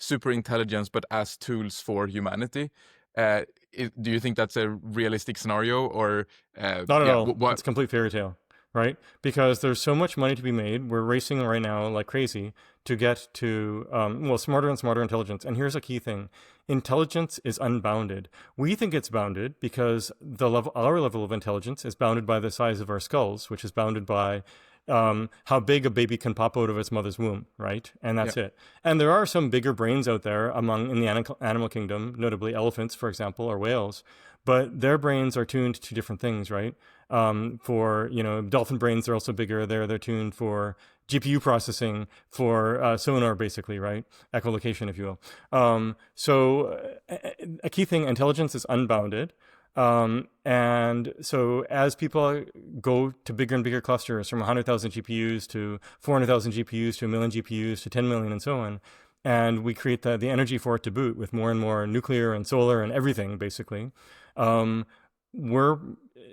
super intelligence, but as tools for humanity. Do you think that's a realistic scenario, or Not at yeah, all. what? It's a complete fairy tale, right? Because there's so much money to be made. We're racing right now like crazy to get to, smarter and smarter intelligence. And here's a key thing. Intelligence is unbounded. We think it's bounded because our level of intelligence is bounded by the size of our skulls, which is bounded by how big a baby can pop out of its mother's womb, right? And Yeah, that's it. And there are some bigger brains out there in the animal kingdom, notably elephants, for example, or whales, but their brains are tuned to different things, right? For dolphin brains are also bigger. They're tuned for GPU processing, for sonar, basically, right? Echolocation, if you will. A key thing: intelligence is unbounded. And so as people go to bigger and bigger clusters, from 100,000 GPUs to 400,000 GPUs to a million GPUs to 10 million and so on, and we create the energy for it to boot with more and more nuclear and solar and everything, basically, we're,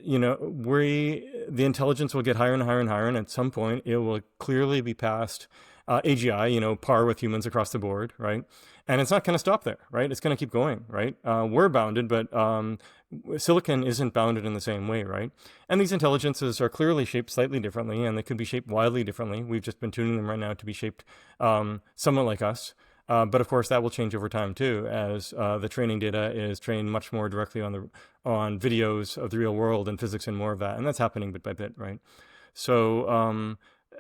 the intelligence will get higher and higher and higher, and at some point it will clearly be past AGI, par with humans across the board, right? And it's not going to stop there, right? It's going to keep going, right? We're bounded, but silicon isn't bounded in the same way, right? And these intelligences are clearly shaped slightly differently, and they could be shaped wildly differently. We've just been tuning them right now to be shaped somewhat like us. But of course, that will change over time too, as the training data is trained much more directly on videos of the real world and physics and more of that, and that's happening bit by bit, right? So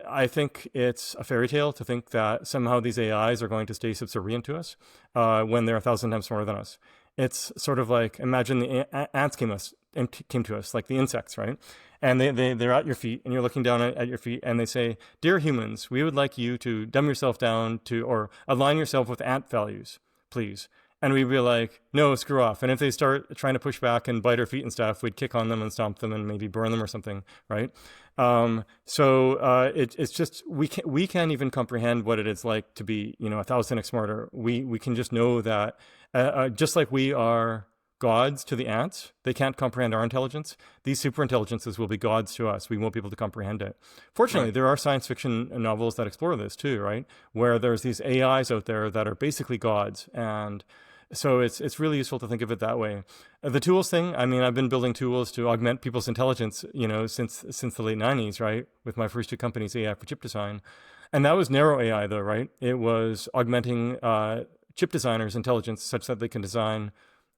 I think it's a fairy tale to think that somehow these AIs are going to stay subservient to us when they're 1,000 times smarter than us. It's sort of like, imagine the ants came to us, like the insects, right? And they're at your feet, and you're looking down at your feet, and they say, "Dear humans, we would like you to dumb yourself down or align yourself with ant values, please." And we'd be like, "No, screw off." And if they start trying to push back and bite our feet and stuff, we'd kick on them and stomp them and maybe burn them or something, right? It's just we can't even comprehend what it is like to be 1,000x smarter. We can just know that just like we are gods to the ants, they can't comprehend our intelligence. These super intelligences will be gods to us. We won't be able to comprehend it. Fortunately, right. there are science fiction novels that explore this too, right? Where there's these AIs out there that are basically gods, and so it's really useful to think of it that way. The tools thing, I mean, I've been building tools to augment people's intelligence, since the late 90s, right? With my first two companies, AI for Chip Design. And that was narrow AI though, right? It was augmenting chip designers' intelligence such that they can design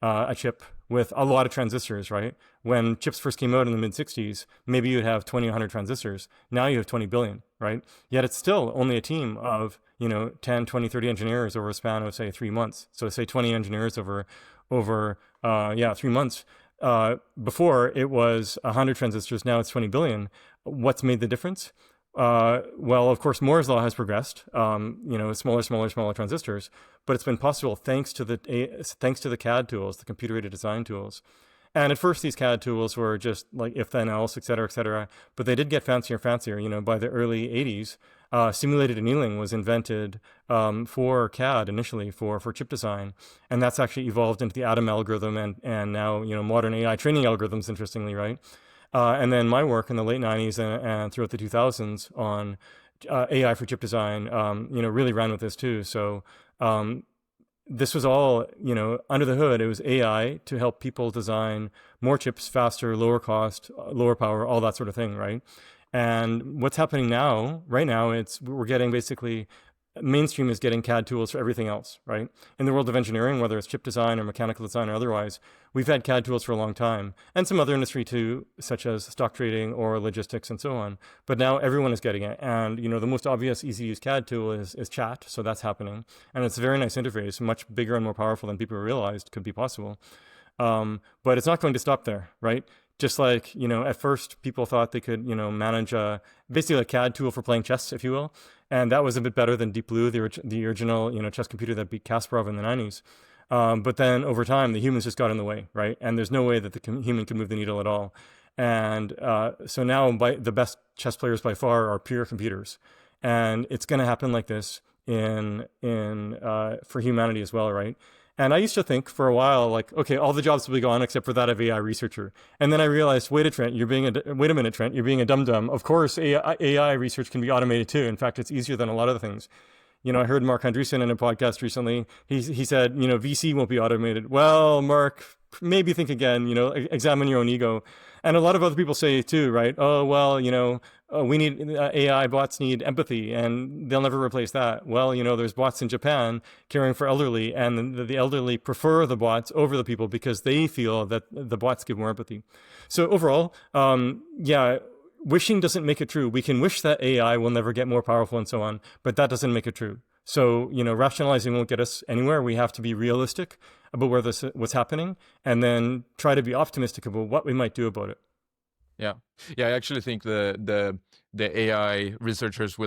a chip with a lot of transistors, right? When chips first came out in the mid 60s, maybe you'd have 20, 100 transistors. Now you have 20 billion, right? Yet it's still only a team of, 10, 20, 30 engineers over a span of, say, 3 months. So say 20 engineers over 3 months. Before it was 100 transistors, now it's 20 billion. What's made the difference? Well, of course, Moore's law has progressed. Smaller transistors, but it's been possible thanks to the CAD tools, the computer-aided design tools. And at first, these CAD tools were just like if then else, et cetera, but they did get fancier and fancier. By the early 80s, simulated annealing was invented for CAD initially for chip design, and that's actually evolved into the Atom algorithm and now modern AI training algorithms. Interestingly, right? And then my work in the late 90s and throughout the 2000s on AI for chip design, really ran with this too. So this was all, under the hood. It was AI to help people design more chips faster, lower cost, lower power, all that sort of thing, right? And what's happening now, right now, we're getting basically mainstream is getting CAD tools for everything else, right? In the world of engineering, whether it's chip design or mechanical design or otherwise, we've had CAD tools for a long time, and some other industry too, such as stock trading or logistics and so on. But now everyone is getting it, and the most obvious, easy to use CAD tool is chat, so that's happening, and it's a very nice interface, much bigger and more powerful than people realized could be possible. But it's not going to stop there, right? Just like, at first people thought they could, manage basically a CAD tool for playing chess, if you will. And that was a bit better than Deep Blue, the original, chess computer that beat Kasparov in the 90s. But then over time, the humans just got in the way, right? And there's no way that the human can move the needle at all. And so now the best chess players by far are pure computers. And it's going to happen like this for humanity as well, right? And I used to think for a while, like, okay, all the jobs will be gone except for that of AI researcher. And then I realized, wait a minute, Trent, you're being a dum-dum. Of course, AI research can be automated too. In fact, it's easier than a lot of the things. I heard Mark Andreessen in a podcast recently. He said, VC won't be automated. Well, Mark, maybe think again. Examine your own ego. And a lot of other people say too, right? Oh, well, we need AI bots need empathy, and they'll never replace that. Well, there's bots in Japan caring for elderly, and the elderly prefer the bots over the people because they feel that the bots give more empathy. So overall, wishing doesn't make it true. We can wish that AI will never get more powerful and so on, but that doesn't make it true. So, rationalizing won't get us anywhere. We have to be realistic about what's happening, and then try to be optimistic about what we might do about it. Yeah. I actually think the AI researchers will